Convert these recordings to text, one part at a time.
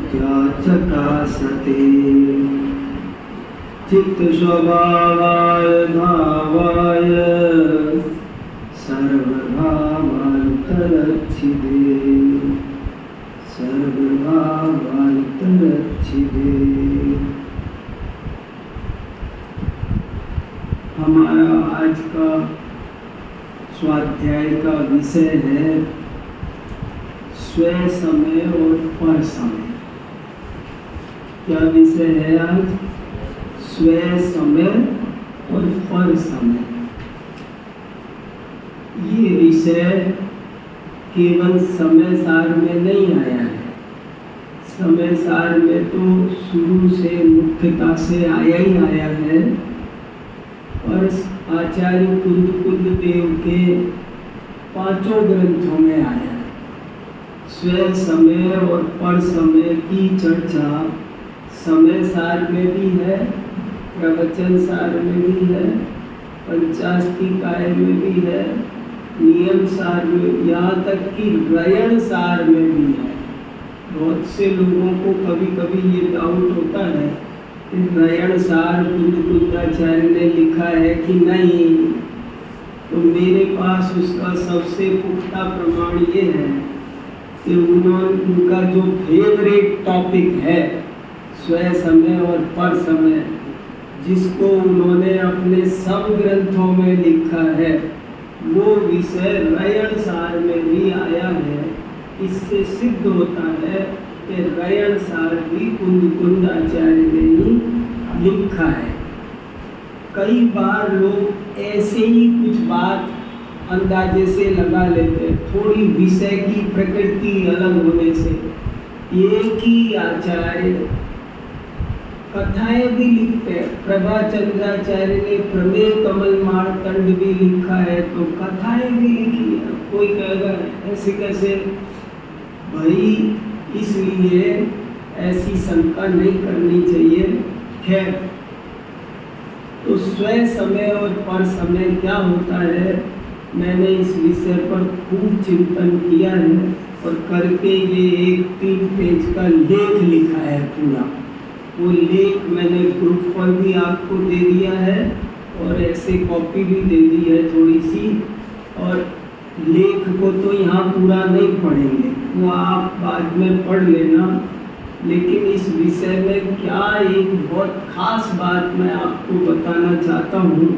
क्या चकासते चित्त स्वभावाय भावाय सर्वभावान्तरच्छिदे सर्वभावान्तरच्छिदे। हमारा आज का स्वाध्याय का विषय है स्व समय और पर समय। क्या विषय है आज? स्व समय और पर समय। ये विषय केवल समय सार में नहीं आया है। समय सार में तो शुरू से मुख्यता से आया ही आया है, और आचार्य कुंद देव के 5 ग्रंथों में आया है। स्व समय और पर समय की चर्चा समय सार में भी है, प्रवचन सार में भी है, पंचाष्टिकाय में भी है, नियम सार में, यहाँ तक कि रयण सार में भी है। बहुत से लोगों को कभी कभी ये डाउट होता है कि रयण सार कुंदाचार्य ने लिखा है कि नहीं, तो मेरे पास उसका सबसे पुख्ता प्रमाण ये है कि उनका जो फेवरेट टॉपिक है स्व समय और पर समय, जिसको उन्होंने अपने सब ग्रंथों में लिखा है, वो विषय रयण सार में भी आया है। इससे सिद्ध होता है कि रयण सार भी कुंदाचार्य ने ही लिखा है। कई बार लोग ऐसे ही कुछ बात अंदाजे से लगा लेते हैं, थोड़ी विषय की प्रकृति अलग होने से। एक ही आचार्य कथाएं भी लिखते हैं। प्रभाचंद्राचार्य ने प्रमेय कमल मार्तंड भी लिखा है, तो कथाएं भी लिखी है। कोई कहेगा ऐसे कैसे? भाई, इसलिए ऐसी शंका नहीं करनी चाहिए। खैर, तो स्व समय और पर समय क्या होता है, मैंने इस विषय पर खूब चिंतन किया है और करके ये एक 3 पेज का लेख लिखा है पूरा। वो लेख मैंने ग्रुप पर भी आपको दे दिया है और ऐसे कॉपी भी दे दी है थोड़ी सी। और लेख को तो यहाँ पूरा नहीं पढ़ेंगे, वो आप बाद में पढ़ लेना। लेकिन इस विषय में क्या एक बहुत खास बात मैं आपको बताना चाहता हूँ,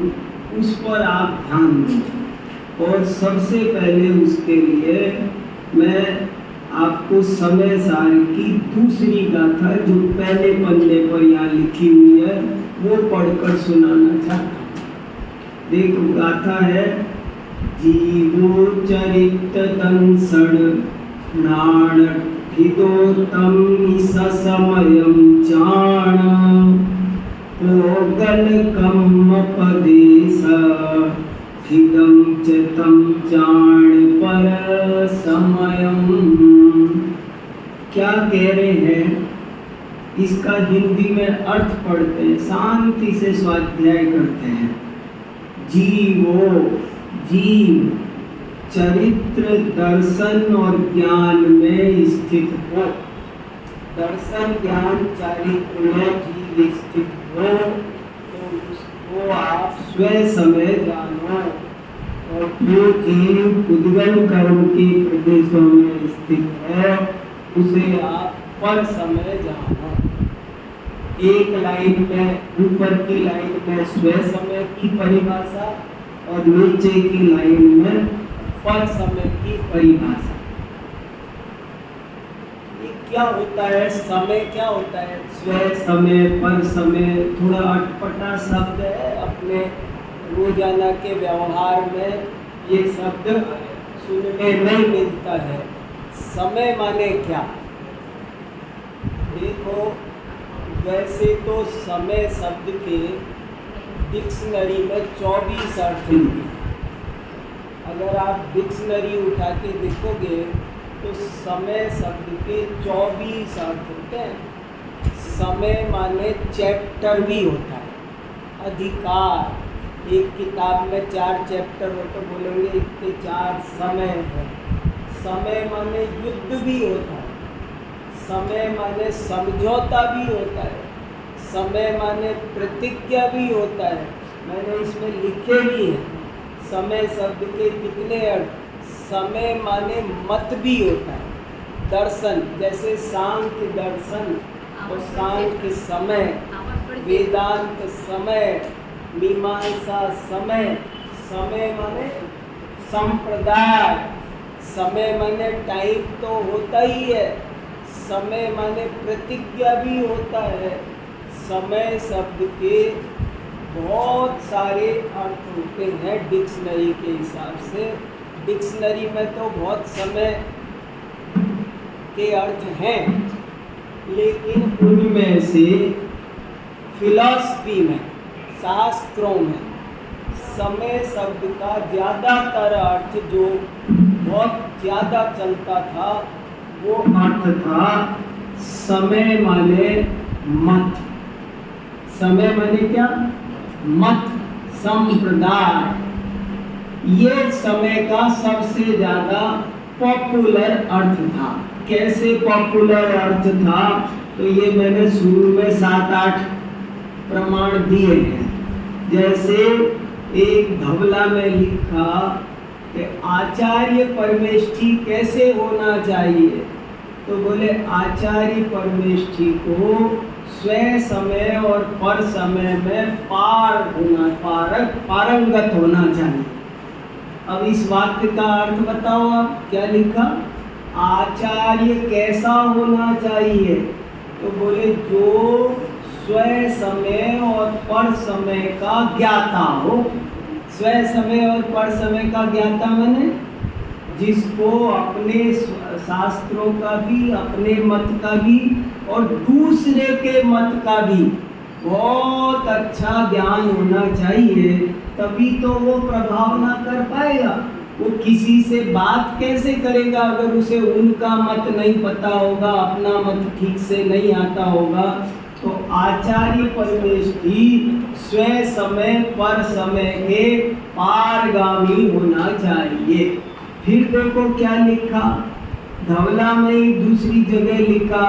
उस पर आप ध्यान दें। और सबसे पहले उसके लिए मैं आपको समय सार की दूसरी गाथा जो पहले पन्ने पर यहाँ लिखी हुई है वो पढ़कर सुनाना चाहता हूँ। देखो, गाथा है जीवो चरित दंसण प्राण हिदोतम ससमयम चाण पोगल कम पदेश हिदम च तम चाण पर समयम। क्या कह रहे हैं, इसका हिंदी में अर्थ पढ़ते हैं, शांति से स्वाध्याय करते हैं। जीवो, जीव चरित्र दर्शन और ज्ञान में स्थित हो। दर्शन ज्ञान चरित्र में जीव स्थित हो तो उसको आप स्व समय जानो। और जो जीव उद्गम कर्म के प्रदेशों में स्थित है उसे आप पर समय जानो। एक लाइन में, ऊपर की लाइन में स्व समय की परिभाषा और नीचे की लाइन में पर समय की परिभाषा। ये क्या होता है? समय क्या होता है? स्व समय, पर समय थोड़ा अटपटा शब्द है। अपने रोजाना के व्यवहार में ये शब्द सुनने नहीं मिलता है। समय माने क्या? देखो, वैसे तो समय शब्द के डिक्शनरी में 24 अर्थ लिखे। अगर आप डिक्शनरी उठा के देखोगे तो समय शब्द के 24 अर्थ होते हैं। समय माने चैप्टर भी होता है, अधिकार। एक किताब में 4 चैप्टर हो तो बोलेंगे इसके 4 समय है। समय माने युद्ध भी होता है। समय माने समझौता भी होता है, समय माने प्रतिज्ञा भी होता है। मैंने इसमें लिखे भी हैं समय शब्द के कितने अर्थ। समय माने मत भी होता है, दर्शन, जैसे सांख्य दर्शन और सांख्य समय, वेदांत समय, मीमांसा समय। समय माने संप्रदाय, समय माने टाइम तो होता ही है, समय माने प्रतिज्ञा भी होता है। समय शब्द के बहुत सारे अर्थ होते हैं डिक्शनरी के हिसाब से। डिक्शनरी में तो बहुत समय के अर्थ हैं, लेकिन उनमें से फिलॉसफी में, शास्त्रों में समय शब्द का ज़्यादातर अर्थ जो बहुत ज़्यादा चलता था वो अर्थ था समय माने मत। समय माने क्या? मत, संप्रदाय। ये समय का सबसे ज़्यादा पॉपुलर अर्थ था। कैसे पॉपुलर अर्थ था? तो ये मैंने शुरू में 7-8 प्रमाण दिए हैं। जैसे एक धवला में लिखा कि आचार्य परमेष्ठी कैसे होना चाहिए, तो बोले आचार्य परमेष्ठी को स्वयं समय और पर समय में पारंगत होना चाहिए। अब इस वाक्य का अर्थ बताओ आप, क्या लिखा? आचार्य कैसा होना चाहिए, तो बोले जो स्वयं समय और पर समय का ज्ञाता हो। स्वयं समय और पर समय का ज्ञाता माने जिसको अपने शास्त्रों का भी, अपने मत का भी और दूसरे के मत का भी बहुत अच्छा ज्ञान होना चाहिए, तभी तो वो प्रभाव ना कर पाएगा। वो किसी से बात कैसे करेगा अगर उसे उनका मत नहीं पता होगा, अपना मत ठीक से नहीं आता होगा। तो आचार्य परमेष्ठी स्वयं समय पर समय के पारगामी होना चाहिए। फिर देखो क्या लिखा, धवला में ही दूसरी जगह लिखा,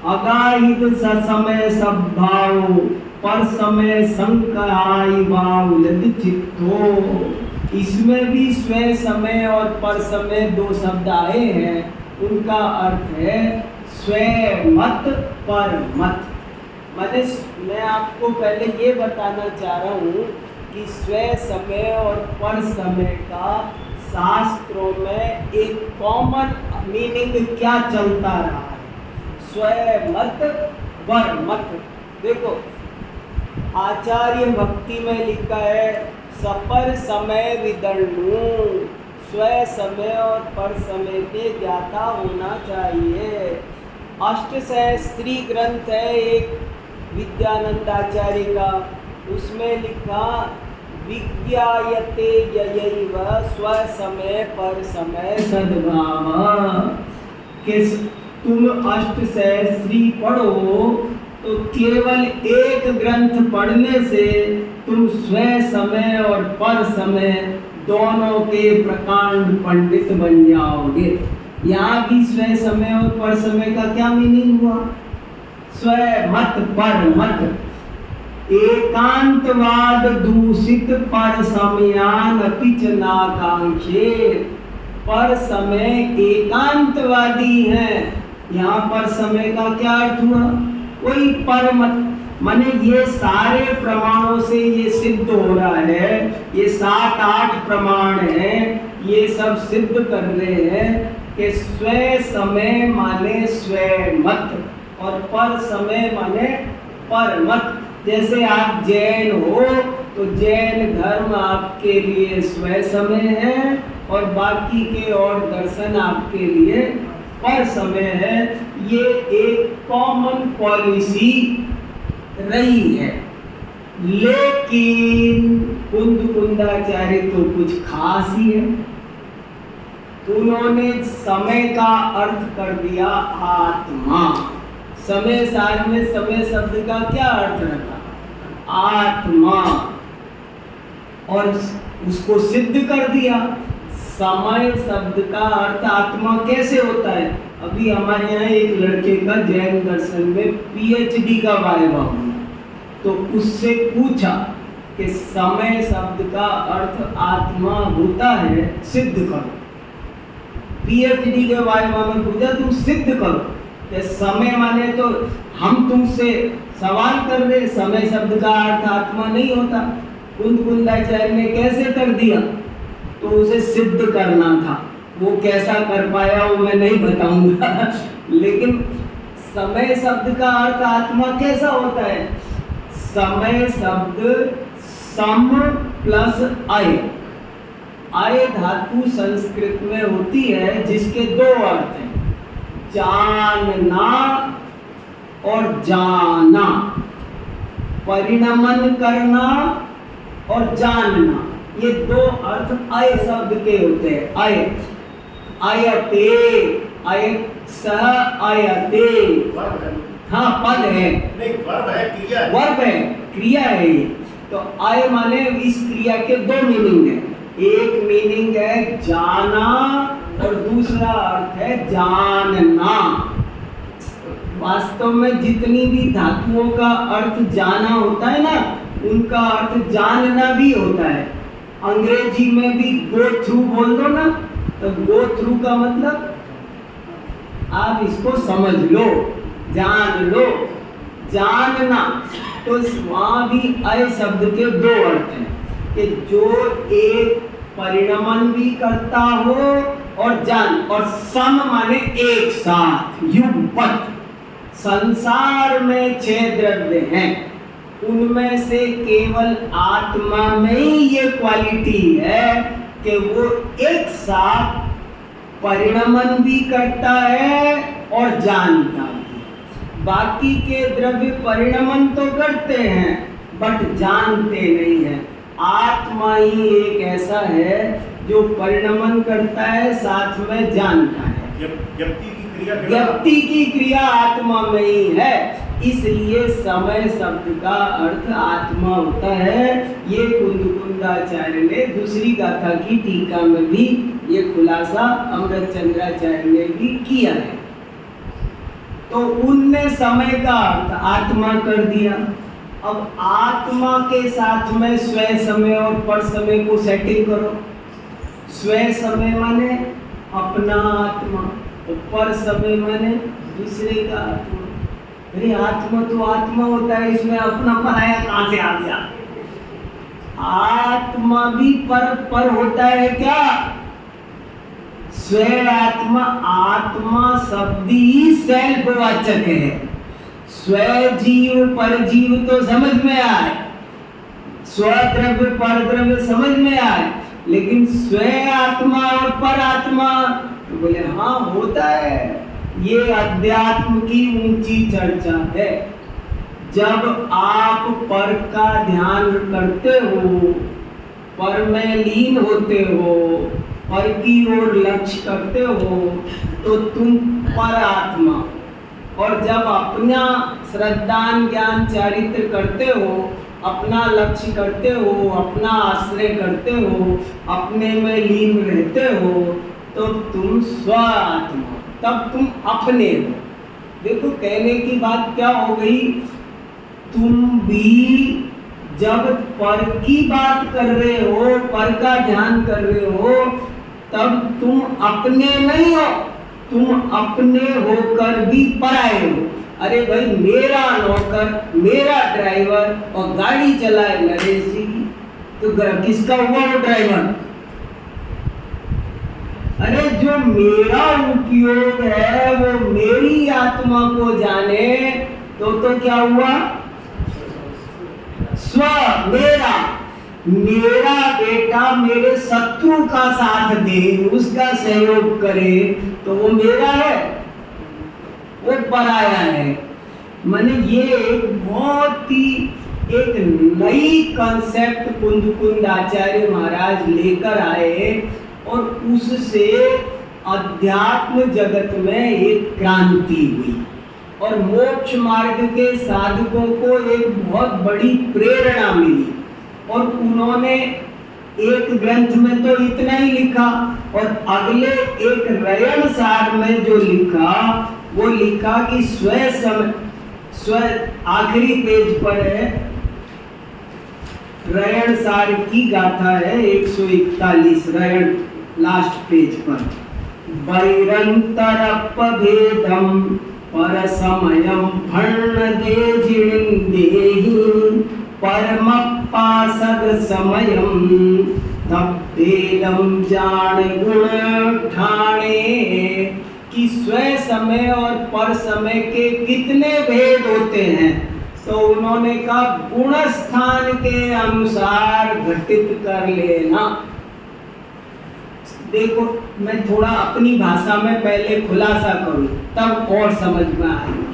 अगाहित ससमय सद्भाव पर समय संकाय बाउलद चित्तो। इसमें भी स्वयं समय और पर समय 2 शब्द आए हैं। उनका अर्थ है स्वयं मत पर मत। माने मैं आपको पहले ये बताना चाह रहा हूँ कि स्वयं समय और पर समय का शास्त्रों में एक कॉमन मीनिंग क्या चलता रहा है। स्वयं मत पर मत। देखो आचार्य भक्ति में लिखा है सपर समय विदर्णु, स्वयं समय और पर समय के ज्ञाता होना चाहिए। अष्टसहस्त्री ग्रंथ है एक विद्यानंद आचार्य का, उसमें लिखा विज्ञायते ययैव स्वसमय पर समय सद्भाव। कि तुम अष्टसहस्त्री पढ़ो तो केवल एक ग्रंथ पढ़ने से तुम स्वयं समय और पर समय दोनों के प्रकांड पंडित बन जाओगे। यहाँ भी स्वयं समय और पर समय का क्या मीनिंग हुआ? स्वयं मत पर मत, एकांतवाद दूषित पर समयान अपिच नाकांक्षे। पर समय एकांतवादी है। यहाँ पर समय का क्या अर्थ हुआ? वही पर मत। माने ये सारे प्रमाणों से ये सिद्ध हो रहा है, ये 7-8 प्रमाण हैं, ये सब सिद्ध कर रहे हैं कि स्वयं समय माने स्वयं मत और पर समय माने पर मत। जैसे आप जैन हो तो जैन धर्म आपके लिए स्वयं समय है और बाकी के और दर्शन आपके लिए पर समय है। ये एक कॉमन पॉलिसी रही है। लेकिन कुंदाचार्य तो कुछ खास ही है। उन्होंने समय का अर्थ कर दिया आत्मा। समय सार में समय शब्द का क्या अर्थ रखा? आत्मा। और उसको सिद्ध कर दिया। समय शब्द का अर्थ आत्मा कैसे होता है? अभी हमारे यहाँ एक लड़के का जैन दर्शन में पीएचडी का वाइवा हुआ, तो उससे पूछा कि समय शब्द का अर्थ आत्मा होता है, सिद्ध करो। पीएचडी के वाइवा में पूछा तुम सिद्ध करो कि समय माने, तो हम तुमसे सवाल कर रहे, समय शब्द का अर्थ आत्मा नहीं होता। कुंदाचार्य ने कैसे कर दिया, तो उसे सिद्ध करना था। वो कैसा कर पाया वो मैं नहीं बताऊंगा लेकिन समय शब्द का अर्थ आत्मा कैसा होता है? समय शब्द सम प्लस अय, अय धातु संस्कृत में होती है जिसके दो अर्थ हैं, जानना और जाना, परिणमन करना और जानना, ये दो अर्थ अय शब्द के होते हैं। अय, अयते, अय सह अयते, हाँ पद है, नहीं वर्ब है, क्रिया है, वर्ब है, क्रिया है ये। तो अय माने इस क्रिया के दो मीनिंग है, एक मीनिंग है जाना और दूसरा अर्थ है जानना। वास्तव में जितनी भी धातुओं का अर्थ जाना होता है ना, उनका अर्थ जानना भी होता है। अंग्रेजी में भी गो थ्रू बोल दो ना, तो गो थ्रू का मतलब आप इसको समझ लो, जान लो, जानना। तो वहाँ भी अय शब्द के दो अर्थ हैं कि जो एक परिणमन भी करता हो और जान, और सम माने एक साथ, युगपत। संसार में 6 द्रव्य हैं, उनमें से केवल आत्मा में ही ये क्वालिटी है कि वो एक साथ परिणमन भी करता है और जानता भी। बाकी के द्रव्य परिणमन तो करते हैं बट जानते नहीं हैं। आत्मा ही एक ऐसा है जो परिणमन करता है साथ में जानता है। व्यक्ति की क्रिया आत्मा में ही है, इसलिए समय शब्द का अर्थ आत्मा होता है। ये कुंदाचार्य ने दूसरी गाथा की टीका में भी ये खुलासा अमृतचंद्राचार्य ने भी किया है। तो उनने समय का अर्थ आत्मा कर दिया। अब आत्मा के साथ में स्वयं समय और पर समय को सेटिंग करो। स्वयं समय माने अपना आत्मा, और पर समय माने दूसरे का आत्मा। अरे आत्मा तो आत्मा होता है, इसमें अपना पराया कहाँ से आ गया? आत्मा भी पर होता है क्या? स्वयं आत्मा, आत्मा शब्द ही सेल्फ वाचक है। स्वयं जीव पर जीव तो समझ में आए, स्वद्रव्य पर द्रव्य समझ में आए, लेकिन स्वयं आत्मा और पर आत्मा तो बोले हाँ होता है। ये अध्यात्म की ऊंची चर्चा है। जब आप पर का ध्यान करते हो, पर में लीन होते हो, पर की ओर लक्ष्य करते हो, तो तुम पर आत्मा। और जब अपना श्रद्धान ज्ञान चारित्र करते हो, अपना लक्ष्य करते हो, अपना आश्रय करते हो, अपने में लीन रहते हो, तो तुम स्व आत्मा, तब तुम अपने हो। देखो कहने की बात क्या हो गई, तुम भी जब पर की बात कर रहे हो, पर का ध्यान कर रहे हो, तब तुम अपने नहीं हो, तुम अपने होकर भी पराए हो। अरे भाई मेरा नौकर, मेरा ड्राइवर और गाड़ी चलाए नरेश जी की, तो किसका हुआ वो ड्राइवर? अरे जो मेरा उपयोग है वो मेरी आत्मा को जाने, तो क्या हुआ? स्व, मेरा बेटा मेरे शत्रु का साथ दे, उसका सहयोग करे, तो वो मेरा है, वो पराया है। माने ये एक बहुत ही एक नई कंसेप्ट कुंदाचार्य महाराज लेकर आए, और उससे अध्यात्म जगत में एक क्रांति हुई, और मोक्ष मार्ग के साधकों को एक बहुत बड़ी प्रेरणा मिली। और उन्होंने एक ग्रंथ में तो इतना ही लिखा, और अगले एक रयण सार में जो लिखा वो लिखा कि स्व आखिरी पेज पर है, रयण सार की गाथा है 141 रयण लास्ट पेज पर। वैरंतरपभेदम परसमयम भण्णदेजिणिन्देहि परमपासद समयम तब्बेदम जान गुण ठाणे, कि स्वय समय और पर समय के कितने भेद होते हैं, तो उन्होंने कहा गुण स्थान के अनुसार घटित कर लेना। देखो मैं थोड़ा अपनी भाषा में पहले खुलासा करूं तब और समझ में आएगा।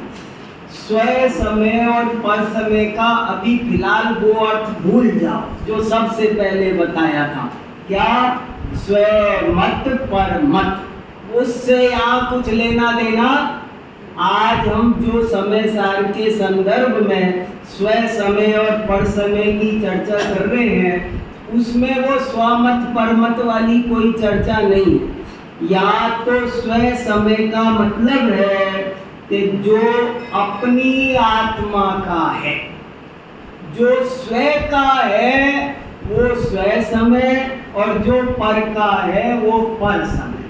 स्वय समय और पर समय का अभी फिलहाल वो अर्थ भूल जाओ जो सबसे पहले बताया था। क्या? स्वय मत पर मत, उससे यहाँ कुछ लेना देना। आज हम जो समय सार के संदर्भ में स्वय समय और पर समय की चर्चा कर रहे हैं उसमें वो स्वमत परमत वाली कोई चर्चा नहीं है। या तो स्वय समय का मतलब है कि जो अपनी आत्मा का है, जो स्वय का है वो स्वय समय, और जो पर का है वो पर समय।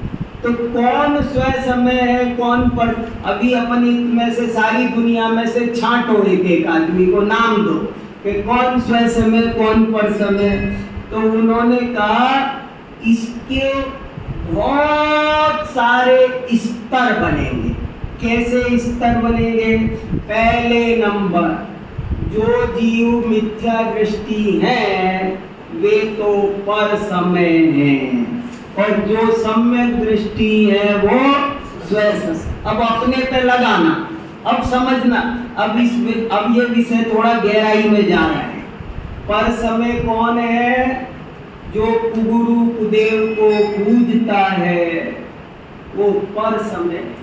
तो कौन स्वय समय है कौन पर? अभी अपन में से सारी दुनिया में से छांटो एक आदमी को नाम दो कि कौन स्वय समय कौन पर समय। तो उन्होंने कहा इसके बहुत सारे स्तर बनेंगे। कैसे स्तर बनेंगे? पहले नंबर, जो जीव मिथ्या दृष्टि है वे तो पर समय हैं, और जो सम्यक दृष्टि है वो स्वय समय। अब अपने पे लगाना, अब समझना, अब ये विषय थोड़ा गहराई में जा रहा है। पर समय कौन है? जो कुगुरु कुदेव को पूजता है वो पर समय है,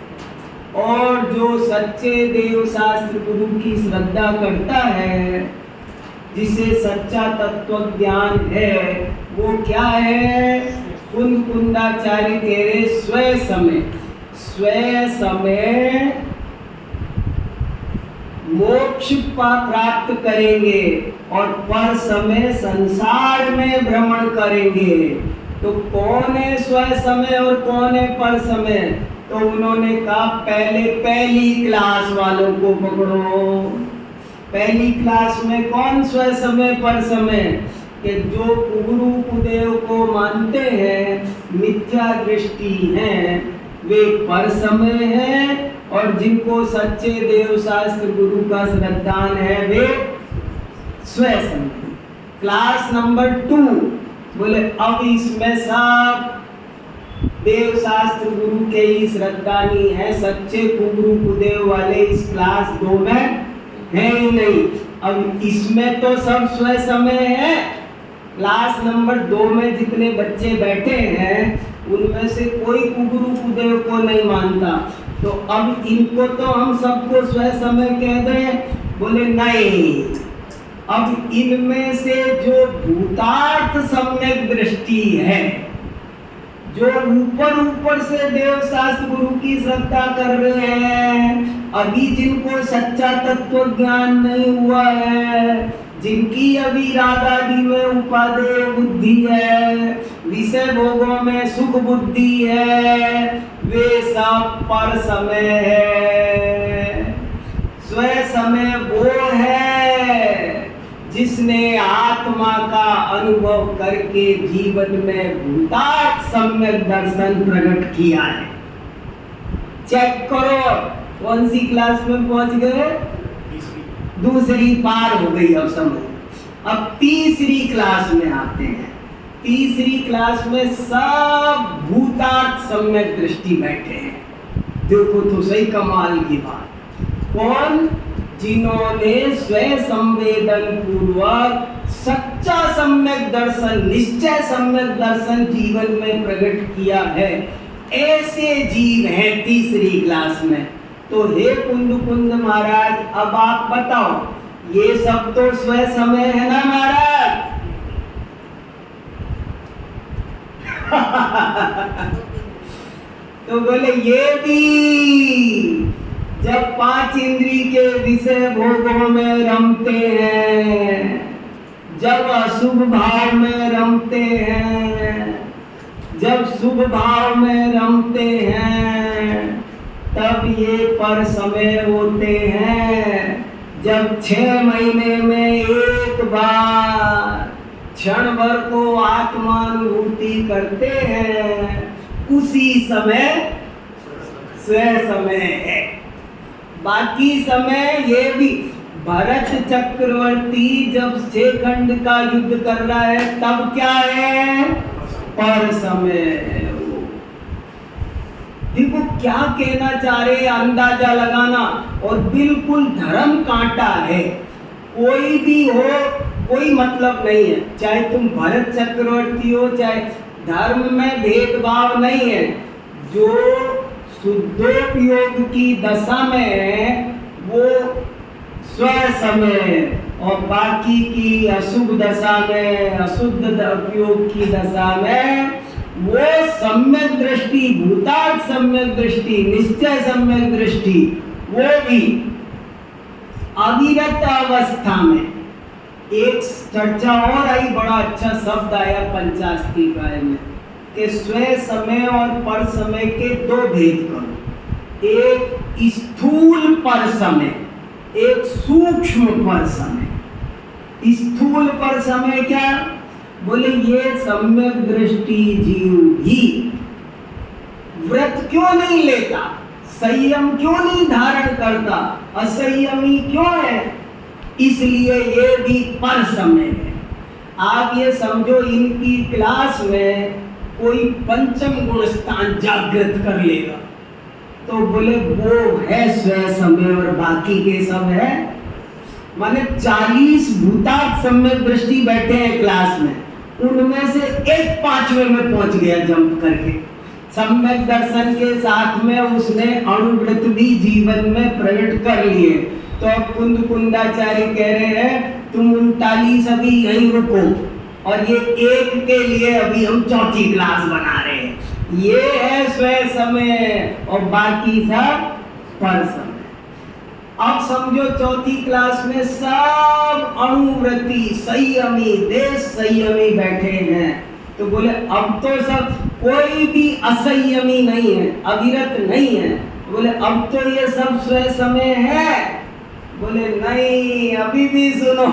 और जो सच्चे देव शास्त्र गुरु की श्रद्धा करता है, जिसे सच्चा तत्व ज्ञान है, वो क्या है? कुंद कुंदाचार्य कह रहे स्वय समय। स्वय समय मोक्ष प्राप्त करेंगे और पर समय संसार में भ्रमण करेंगे। तो कौन है स्वय समय और कौन है पर समय? तो उन्होंने कहा पहले पहली क्लास वालों को पकड़ो। पहली क्लास में कौन स्वय समय पर समय? कि जो गुरु कुदेव को मानते हैं, मिथ्या दृष्टि हैं, वे पर समय हैं, और जिनको सच्चे देव शास्त्र गुरु का श्रद्धान है वे स्वय समय। क्लास नंबर 2 बोले अब इसमें सब देव शास्त्र गुरु के ही श्रद्धानी है, सच्चे कुगुरु कुदेव वाले इस क्लास 2 में है ही नहीं। अब इसमें तो सब स्वय समय है। क्लास नंबर 2 में जितने बच्चे बैठे हैं उनमें से कोई कुगुरु कुदेव को नहीं मानता, तो अब इनको तो हम सबको स्वय समय कह दें? बोले नहीं। अब इनमें से जो भूतार्थ सम्यक दृष्टि है, जो ऊपर ऊपर से देव शास्त्र गुरु की श्रद्धा कर रहे हैं, अभी जिनको सच्चा तत्व ज्ञान नहीं हुआ है, जिनकी अभी रागादि में उपादेय बुद्धि है, विषय भोगों में सुख बुद्धि है, वे सब पर समय है। स्वय समय वो है जिसने आत्मा का अनुभव करके जीवन में भूतार्थ सम्यक दर्शन प्रकट किया है। चेक करो कौन सी क्लास में पहुंच गए? दूसरी पार हो गई। अब समझ, अब तीसरी क्लास में आते हैं। तीसरी क्लास में सब भूतार्थ सम्यक दृष्टि बैठे हैं। देखो तो सही कमाल की बात। कौन? जिन्होंने स्वयं संवेदन पूर्वक सच्चा सम्यक दर्शन, निश्चय सम्यक दर्शन जीवन में प्रकट किया है, ऐसे जीव हैं तीसरी क्लास में। तो हे कुंद कुंद महाराज, अब आप बताओ, ये सब तो स्वय समय है ना महाराज? तो बोले ये भी जब 5 इंद्री के विषय भोगों में रमते हैं, जब अशुभ भाव में रमते हैं, जब शुभ भाव में रमते हैं, तब ये पर समय होते हैं। जब 6 महीने में एक बार क्षण भर को आत्मानुभूति करते हैं, उसी समय स्वयं समय है। बाकी समय ये भी भरत चक्रवर्ती जब 6 खंड का युद्ध कर रहा है, तब क्या है? पर समय है। देखो क्या कहना चाह रहे, अंदाजा लगाना, और बिल्कुल धर्म कांटा है। कोई भी हो, कोई मतलब नहीं है, चाहे तुम भरत चक्रवर्ती हो, चाहे धर्म में भेदभाव नहीं है। जो शुद्धोपयोग की दशा में है वो स्व समय, और बाकी की अशुभ दशा में, अशुद्ध उपयोग की दशा में वो सम्यक दृष्टि, भूतार्थ सम्यक दृष्टि, निश्चय सम्यक दृष्टि, वो भी अविरत अवस्था में। एक चर्चा और आई, बड़ा अच्छा शब्द आया पंचास्तिकाय में कि स्वयं समय और पर समय के 2 भेद करो। एक स्थूल पर समय, एक सूक्ष्म पर समय। स्थूल पर समय क्या? बोले ये सम्यक दृष्टि जीव भी व्रत क्यों नहीं लेता, संयम क्यों नहीं धारण करता, असंयमी क्यों है? इसलिए ये भी पर समय है। आप ये समझो, इनकी क्लास में कोई पंचम गुण स्थान जागृत कर लेगा तो बोले वो है स्वयं समय और बाकी के सब है। माने 40 भूतार्थ सम्यक दृष्टि बैठे हैं क्लास में, उनमें से एक 5वें में पहुंच गया जंप करके। सम्यक दर्शन के साथ में उसने अणुव्रत भी जीवन में प्रकट कर लिए। तो अब कुंद कुंदाचार्य कह रहे हैं तुम 39 अभी यहीं रुको, और ये एक के लिए अभी हम 4थी क्लास बना रहे हैं। ये है स्वयं समय और बाकी सब पर समय। अब समझो 4थी क्लास में सब अणुव्रती संयमी, देश संयमी बैठे हैं। तो बोले अब तो सब कोई भी असंयमी नहीं है, अविरत नहीं है। बोले अब तो ये सब स्वयं समय है। बोले नहीं, अभी भी सुनो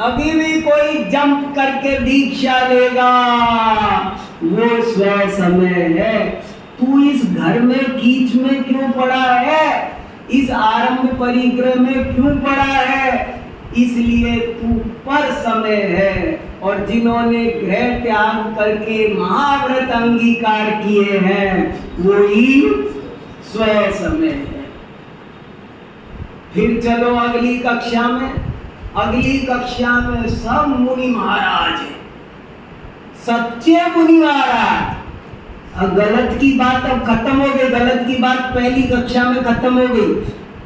अभी भी कोई जंप करके दीक्षा लेगा, वो स्वयं समय है। तू इस घर में कीच में क्यों पड़ा है, इस आरंभ परिग्रह में क्यों पड़ा है? इसलिए तू पर समय है। और जिन्होंने गृह त्याग करके महाव्रत अंगीकार किए हैं वो ही स्वयं समय है। फिर चलो अगली कक्षा में। अगली कक्षा में सब मुनि महाराज हैं, सच्चे मुनि महाराज। अब गलत की बात अब खत्म हो गई, गलत की बात पहली कक्षा में खत्म हो गई।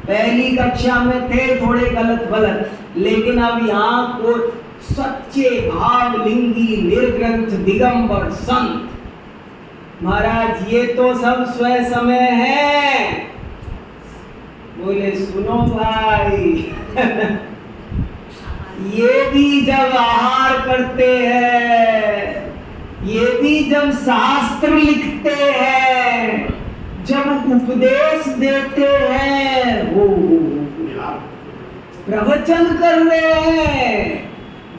पहली कक्षा में थे थोड़े गलत गलत, लेकिन अब यहाँ को सच्चे भावलिंगी निर्ग्रंथ दिगंबर संत महाराज, ये तो सब स्वयं समय है। बोले सुनो भाई ये भी जब आहार करते हैं, ये भी जब शास्त्र लिखते हैं, जब उपदेश देते हैं, वो प्रवचन कर रहे हैं,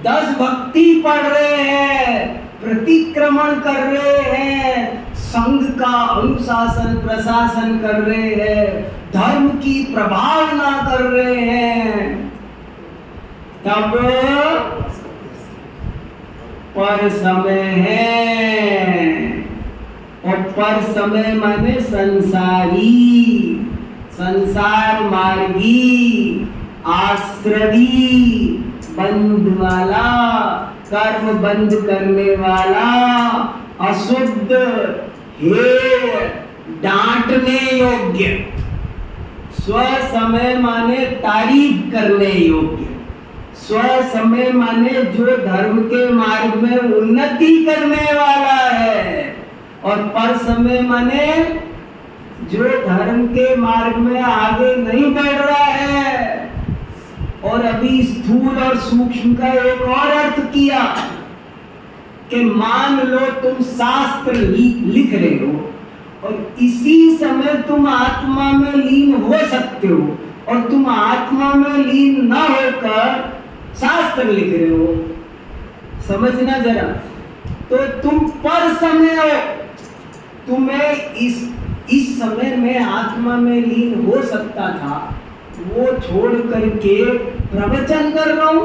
10 भक्ति पढ़ रहे हैं, प्रतिक्रमण कर रहे हैं, संघ का अनुशासन प्रशासन कर रहे हैं, धर्म की प्रभावना कर रहे हैं, तब पर समय है। और पर समय माने संसारी, संसार मार्गी, आश्रवी, बंध वाला, कर्म बंद करने वाला, अशुद्ध, हे डांटने योग्य। स्व समय माने तारीफ करने योग्य। स्व समय माने जो धर्म के मार्ग में उन्नति करने वाला है, और पर समय माने जो धर्म के मार्ग में आगे नहीं बढ़ रहा है। और अभी स्थूल और सूक्ष्म का एक और अर्थ किया कि मान लो तुम शास्त्र लिख रहे हो और इसी समय तुम आत्मा में लीन हो सकते हो, और तुम आत्मा में लीन न होकर शास्त्र लिख रहे हो। समझना जरा, तो तुम पर समय हो, तुम्हें इस समय में आत्मा में लीन हो सकता था, वो छोड़ करके प्रवचन कर रहा हूं।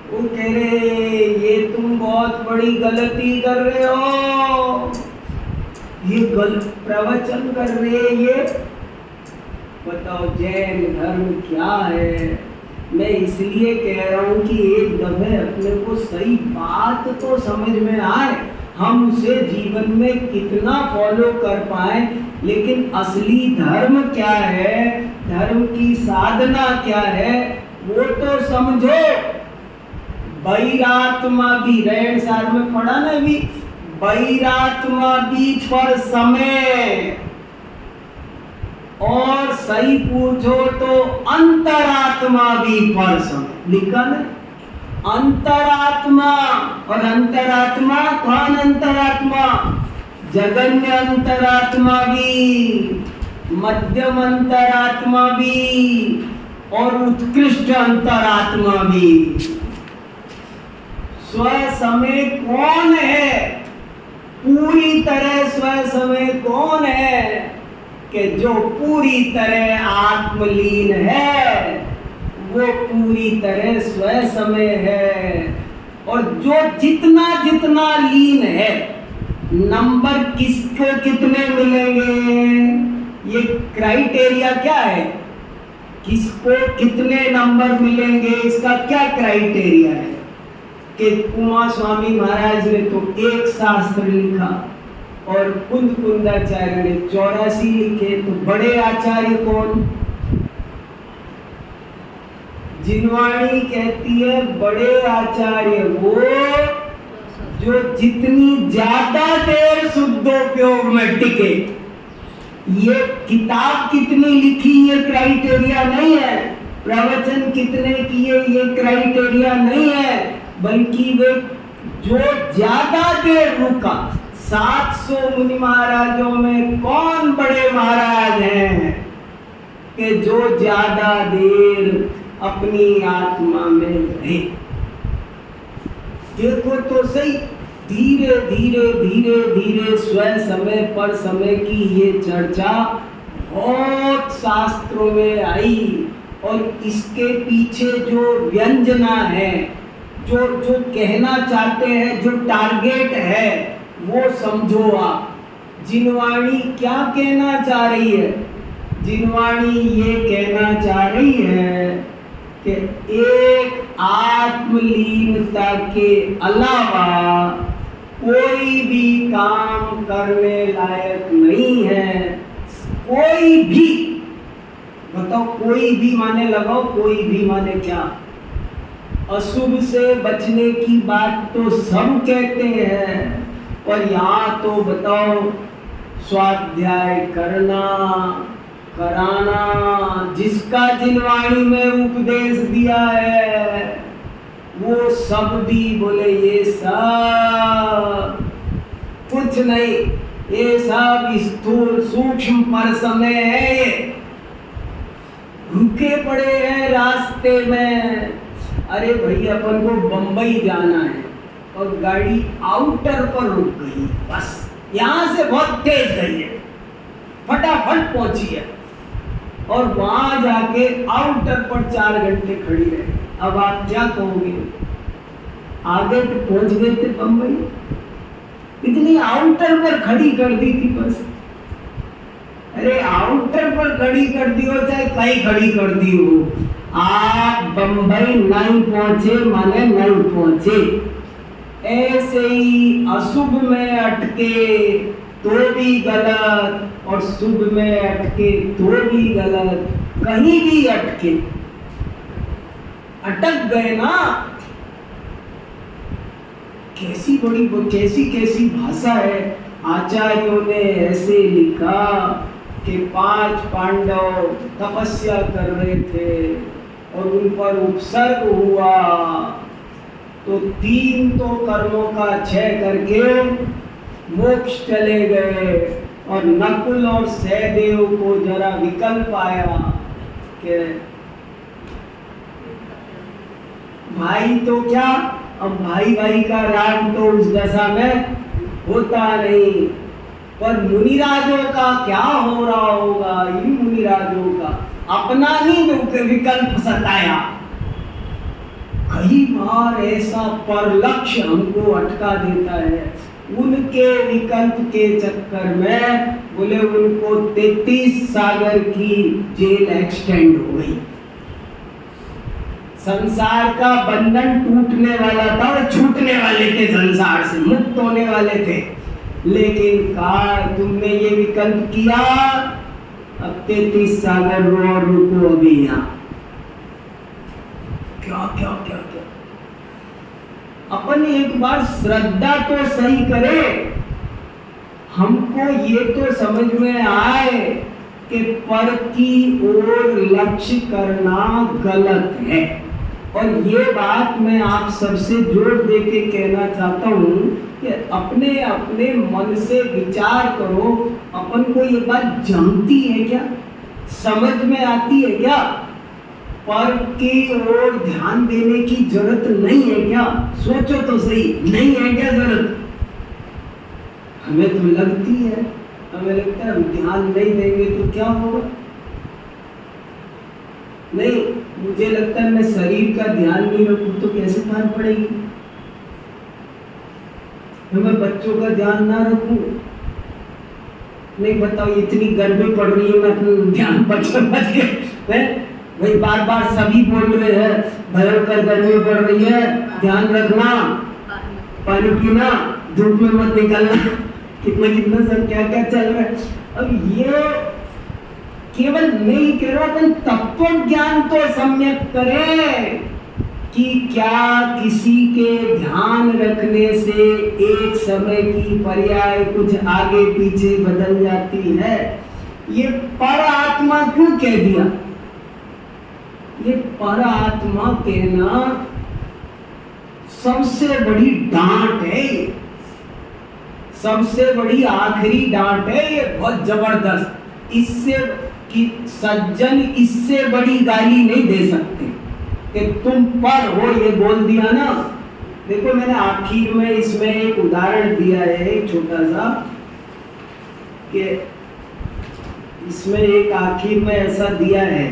वो कह रहे ये तुम बहुत बड़ी गलती कर रहे हो, ये गलत प्रवचन कर रहे। ये बताओ जैन धर्म क्या है? मैं इसलिए कह रहा हूं कि एक दफे अपने को सही बात तो समझ में आए, हम उसे जीवन में कितना फॉलो कर पाए। लेकिन असली धर्म क्या है, धर्म की साधना क्या है, वो तो समझो। बैरात्मा भी रहन सार में पढ़ा ना, भी बैरात्मा भी पर समय, और सही पूछो तो अंतरात्मा भी पर समय लिखा ना। अंतरात्मा, और अंतरात्मा कौन? अंतरात्मा जगन्य अंतरात्मा भी, मध्यम अंतरात्मा भी, और उत्कृष्ट अंतरात्मा भी। स्व समय कौन है? पूरी तरह स्व समय कौन है? कि जो पूरी तरह आत्मलीन है, वो पूरी तरह स्व समय है। और जो जितना जितना लीन है, नंबर किसको कितने मिलेंगे, ये क्राइटेरिया क्या है? किसको कितने नंबर मिलेंगे, इसका क्या क्राइटेरिया है? कि कुमार स्वामी महाराज ने तो एक शास्त्र लिखा और कुंद कुंदाचार्य ने 84 लिखे, तो बड़े आचार्य कौन? जिनवाणी कहती है बड़े आचार्य वो जो जितनी ज्यादा देर शुद्धोपयोग में टिके। ये किताब कितनी लिखी ये क्राइटेरिया नहीं है, प्रवचन कितने किए ये क्राइटेरिया नहीं है, बल्कि वे जो ज्यादा देर रुका। 700 मुनि महाराजों में कौन बड़े महाराज हैं कि जो ज्यादा देर अपनी आत्मा में रहे? देखो तो सही, धीरे धीरे धीरे धीरे स्व समय पर समय की ये चर्चा बहुत शास्त्रों में आई, और इसके पीछे जो व्यंजना है, जो कहना चाहते हैं, जो टारगेट है, वो समझो आप। जिनवाणी क्या कहना चाह रही है? जिनवाणी ये कहना चाह रही है कि एक आत्मलीनता के अलावा कोई भी काम करने लायक नहीं है। कोई भी, बताओ कोई भी माने लगाओ, कोई भी माने क्या? अशुभ से बचने की बात तो सब कहते हैं, और यहाँ तो बताओ स्वाध्याय करना, कराना, जिसका जिनवाणी में उपदेश दिया है, वो सब भी बोले ये सब कुछ नहीं, ये सब स्थूल सूक्ष्म पर समय है। ये रुके पड़े हैं रास्ते में। अरे भैया अपन को बंबई जाना है और गाड़ी आउटर पर रुक गई, बस यहाँ से बहुत तेज गई है, फटाफट पहुंची है, और वहां जाके आउटर पर 4 घंटे खड़ी रहे। अब आप क्या कहोगे? आगे तो पहुंच गए थे बंबई, इतनी आउटर पर खड़ी कर दी थी बस। अरे आउटर पर खड़ी कर दी हो चाहे कहीं खड़ी कर दी हो, आप बंबई नहीं पहुंचे माने नहीं पहुंचे। ऐसे ही अशुभ में अटके तो भी गलत, और शुभ में अटके तो भी गलत, कहीं भी अटके। अटक गए ना। कैसी कैसी भाषा है। आचार्यों ने ऐसे लिखा कि 5 पांडव तपस्या कर रहे थे और उन पर उपसर्ग हुआ तो 3 तो कर्मों का क्षय करके मोक्ष चले गए और नकुल और सहदेव को जरा विकल्प आया कि भाई तो क्या, अब भाई का राग तो उस दशा में होता नहीं, पर मुनिराजों का क्या हो रहा होगा। इन मुनिराजों का अपना ही विकल्प सताया। कई बार ऐसा पर लक्ष्य हमको अटका देता है। उनके विकल्प के चक्कर में बोले उनको 33 सागर की जेल एक्सटेंड हो गई। संसार का बंधन टूटने वाला था और छूटने वाले थे, संसार से मुक्त होने वाले थे। लेकिन कहा तुमने ये विकल्प किया, अब 33 सागर रो और रुको अभी यहाँ। क्या क्या क्या क्या अपन एक बार श्रद्धा तो सही करे। हमको ये तो समझ में आए कि पर की ओर लक्ष्य करना गलत है। और ये बात मैं आप सबसे जोर दे के कहना चाहता हूँ कि अपने अपने मन से विचार करो। अपन को ये बात जमती है क्या, समझ में आती है क्या? पर की ओर ध्यान देने की जरूरत नहीं है क्या? सोचो तो सही, नहीं है क्या जरूरत? हमें तो लगती है, हमें लगता है हम ध्यान नहीं देंगे तो क्या होगा। नहीं, मुझे लगता है मैं शरीर का ध्यान नहीं रखूं तो कैसे ध्यान पड़ेगी। मैं बच्चों का ध्यान ना रखूं, नहीं बताओ इतनी गर्मी पड़ रही है, मैं अपना ध्यान बच के भाई बार बार सभी बोल रहे हैं भयंकर गर्मी पड़ रही है, ध्यान रखना, पानी पीना, धूप में मत निकलना, कितना सब क्या क्या चल रहा है। अब ये केवल नहीं कह रहा, अपन तत्व ज्ञान तो सम्यक करें कि क्या किसी के ध्यान रखने से एक समय की पर्याय कुछ आगे पीछे बदल जाती है। ये पर आत्मा क्यों कह दिया? ये पर आत्मा कहना सबसे बड़ी डांट है, सबसे बड़ी आखिरी डांट है। ये बहुत जबरदस्त, इससे कि सज्जन इससे बड़ी गाली नहीं दे सकते कि तुम पर हो। ये बोल दिया ना। देखो मैंने आखिर में इसमें एक उदाहरण दिया है, एक छोटा सा, कि इसमें एक आखिर में ऐसा दिया है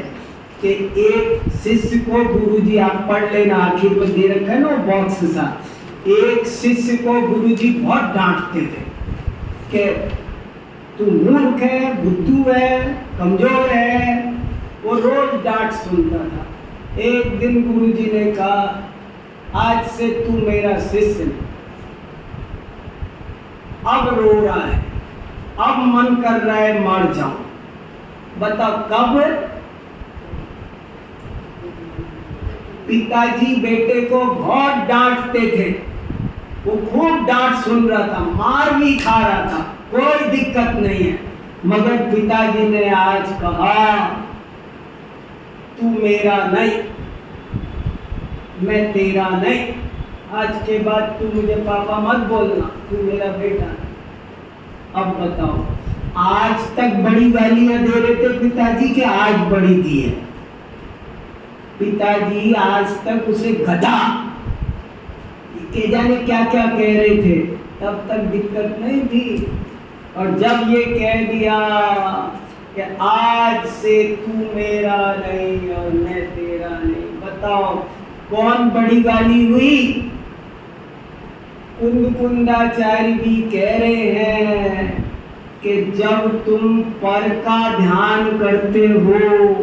कि एक शिष्य को गुरुजी, आप पढ़ लेना, आखिर में दे रखा है ना बॉक्स के साथ। एक शिष्य को गुरुजी बहुत डांटते थे कि तू मूर्ख है, बुद्धू है, कमजोर है। वो रोज डांट सुनता था। एक दिन गुरुजी ने कहा आज से तू मेरा शिष्य है। अब रो रहा है, अब मन कर रहा है मर जाऊं। बता कब? पिताजी बेटे को बहुत डांटते थे, वो खूब डांट सुन रहा था, मार भी खा रहा था, कोई दिक्कत नहीं है। मगर पिताजी ने आज कहा तू मेरा नहीं, मैं तेरा नहीं, आज के बाद तू मुझे पापा मत बोलना, तू मेरा बेटा। अब बताओ, आज तक बड़ी गालियां दे रहे थे पिताजी के, आज बड़ी दी है। पिताजी आज तक उसे गधा के जाने क्या क्या कह रहे थे, तब तक दिक्कत नहीं थी। और जब ये कह दिया कि आज से तू मेरा नहीं और मैं तेरा नहीं, बताओ कौन बड़ी गाली हुई? कुंदाचार्य भी कह रहे हैं कि जब तुम पर का ध्यान करते हो,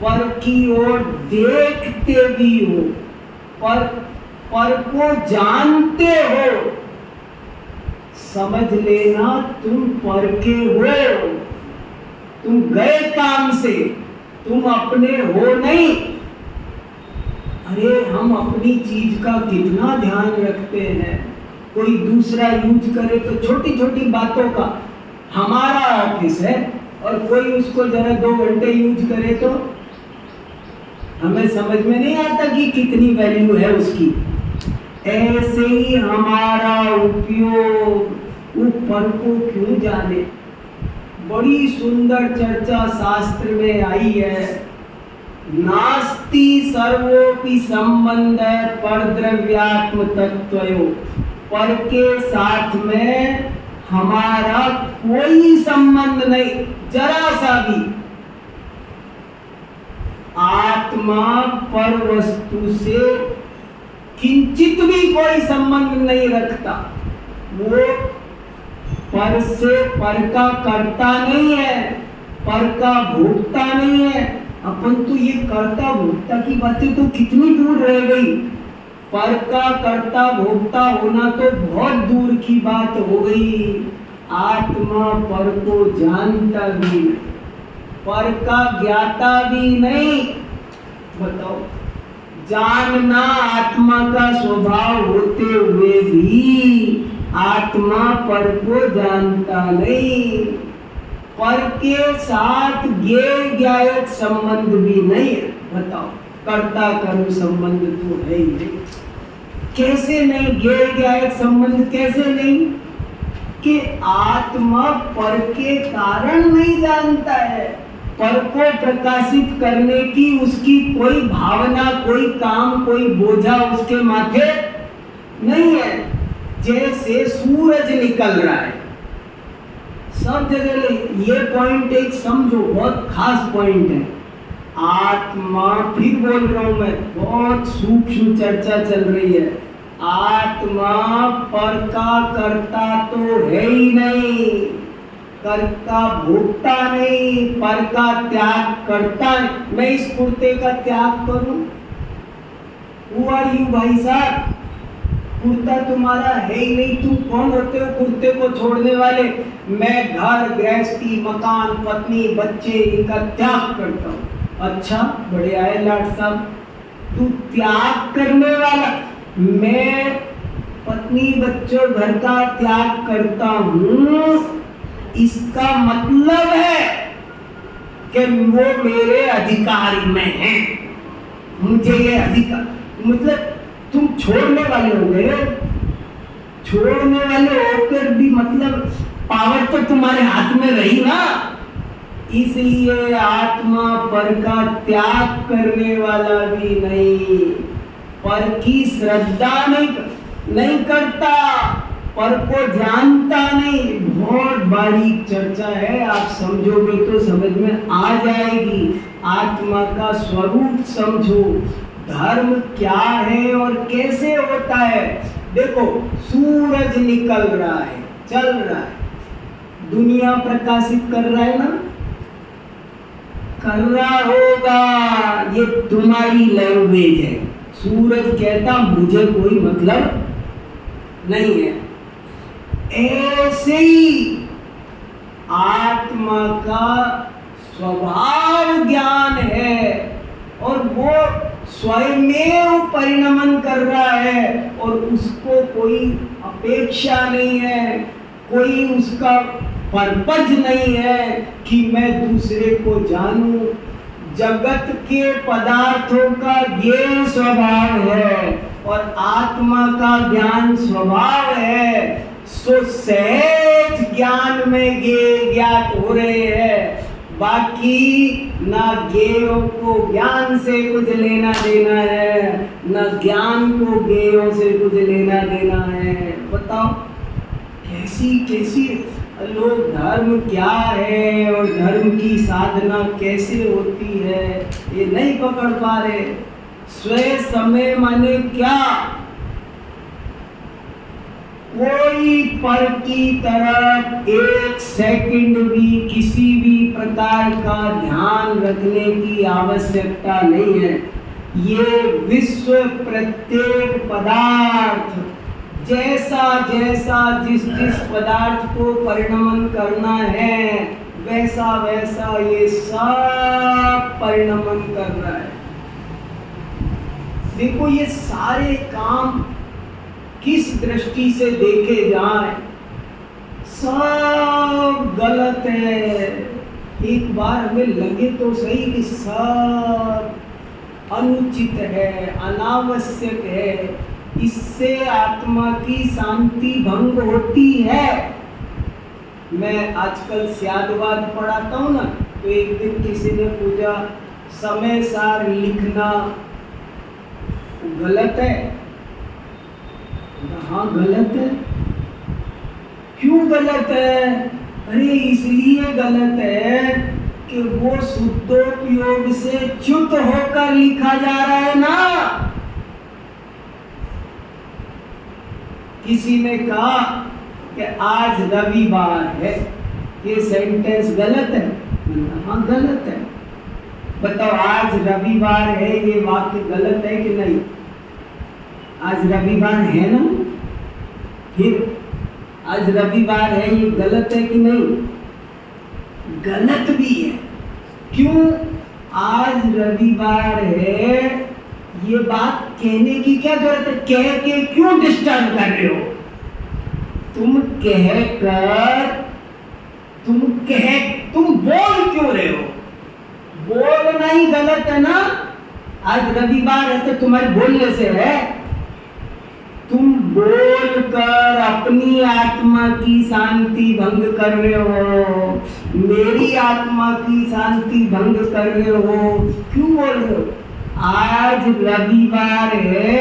पर की ओर देखते भी हो, पर को जानते हो, समझ लेना तुम पर के हो, तुम गए काम से, तुम अपने हो नहीं। अरे हम अपनी चीज का कितना ध्यान रखते हैं, कोई दूसरा यूज करे तो छोटी छोटी बातों का, हमारा ऑफिस है और कोई उसको जरा 2 घंटे यूज करे तो हमें समझ में नहीं आता कि कितनी वैल्यू है उसकी। ऐसे ही हमारा उपयोग ऊपर को क्यों जाने। बड़ी सुंदर चर्चा शास्त्र में आई है, नास्ति सर्वोपि संबंध परद्रव्यात्म तत्वयो, पर के साथ में हमारा कोई संबंध नहीं, जरा सा भी। आत्मा पर वस्तु से किंचित भी कोई संबंध नहीं रखता, वो पर से पर का करता नहीं है, पर का भोगता नहीं है। अपन तो ये कर्ता भोक्ता की बातें तो कितनी दूर रह गई, पर का कर्ता भोक्ता होना तो बहुत दूर की बात हो गई। आत्मा पर को जानता भी नहीं, पर का ज्ञाता भी नहीं। बताओ, जानना आत्मा का स्वभाव होते हुए भी आत्मा पर को जानता नहीं, पर के साथ ज्ञेय ज्ञायक संबंध भी नहीं है। बताओ, कर्ता कर्म संबंध तो है ही नहीं। कैसे नहीं, ज्ञेय ज्ञायक संबंध कैसे नहीं? कि आत्मा पर के कारण नहीं जानता है, पर को प्रकाशित करने की उसकी कोई भावना, कोई काम, कोई बोझा उसके माथे नहीं है। जैसे सूरज निकल रहा है, सब जगह ये पॉइंट एक समझो, बहुत खास पॉइंट है। आत्मा, फिर बोल रहा हूं मैं, बहुत सूक्ष्म चर्चा चल रही है। आत्मा पर का करता तो है ही नहीं, कर्ता भोगता नहीं, पर का त्याग करता नहीं। मैं इस कुर्ते का त्याग करूं? Who are you भाई साहब? कुर्ता तुम्हारा है ही नहीं, तुम कौन होते हो कुर्ते को छोड़ने वाले? मैं घर गृहस्थी, मकान, पत्नी, बच्चे, इनका त्याग करता हूँ। अच्छा, बड़े आए लाट साहब, तू त्याग करने वाला। मैं पत्नी, बच्चों, घर का त्याग करता हूँ, इसका मतलब है कि वो मेरे अधिकार में है, मुझे ये अधिकार, मतलब तुम छोड़ने वाले हो गए। छोड़ने वाले होकर भी मतलब पावर तो तुम्हारे हाथ में रही ना। इसलिए आत्मा पर का त्याग करने वाला भी नहीं, पर की श्रद्धा नहीं करता, पर को जानता नहीं। बहुत बारीक चर्चा है, आप समझोगे तो समझ में आ जाएगी। आत्मा का स्वरूप समझो, धर्म क्या है और कैसे होता है। देखो, सूरज निकल रहा है, चल रहा है, दुनिया प्रकाशित कर रहा है ना, कर रहा होगा। ये तुम्हारी लैंग्वेज है। सूरज कहता मुझे कोई मतलब नहीं है। ऐसे ही आत्मा का स्वभाव ज्ञान है और वो स्वयमेव परिणमन कर रहा है और उसको कोई अपेक्षा नहीं है, कोई उसका पर्पज नहीं है कि मैं दूसरे को जानूं। जगत के पदार्थों का ज्ञेय स्वभाव है और आत्मा का ज्ञान स्वभाव है। सो सहज ज्ञान में ज्ञेय ज्ञात हो रहे हैं, बाकी ना ज्ञेयों को ज्ञान से कुछ लेना देना है, ना ज्ञान को ज्ञेयों से कुछ लेना देना है। बताओ कैसी लोग, धर्म क्या है और धर्म की साधना कैसे होती है ये नहीं पकड़ पा रहे। स्वयं समय माने क्या? कोई पर की तरफ एक सेकंड भी किसी भी प्रकार का ध्यान रखने की आवश्यकता नहीं है। ये विश्व प्रत्येक पदार्थ जैसा जैसा जिस पदार्थ को परिणमन करना है वैसा वैसा ये सब परिणमन कर रहा है। देखो ये सारे काम किस दृष्टि से देखे जाए, सब गलत है। एक बार हमें लगे तो सही कि सब अनुचित है, अनावश्यक है, इससे आत्मा की शांति भंग होती है। मैं आजकल स्यादवाद पढ़ाता हूँ ना, तो एक दिन किसी ने पूछा समय सार लिखना गलत है? हाँ गलत है। क्यों गलत है? अरे इसलिए गलत है कि वो शुद्धोपयोग से च्युत होकर लिखा जा रहा है ना। किसी ने कहा कि आज रविवार है, ये सेंटेंस गलत है? हाँ गलत है। बताओ आज रविवार है, ये वाक्य गलत है कि नहीं? आज रविवार है ना, फिर आज रविवार है, ये गलत है कि नहीं? गलत भी है। क्यों? आज रविवार है, ये बात कहने की क्या जरूरत है? कह के क्यों डिस्टर्ब कर रहे हो? तुम बोल क्यों रहे हो? बोलना ही गलत है ना। आज रविवार है तो तुम्हारे बोलने से है। तुम बोलकर अपनी आत्मा की शांति भंग कर रहे हो, मेरी आत्मा की शांति भंग कर रहे हो। क्यों बोल रहे हो? आज रविवार है,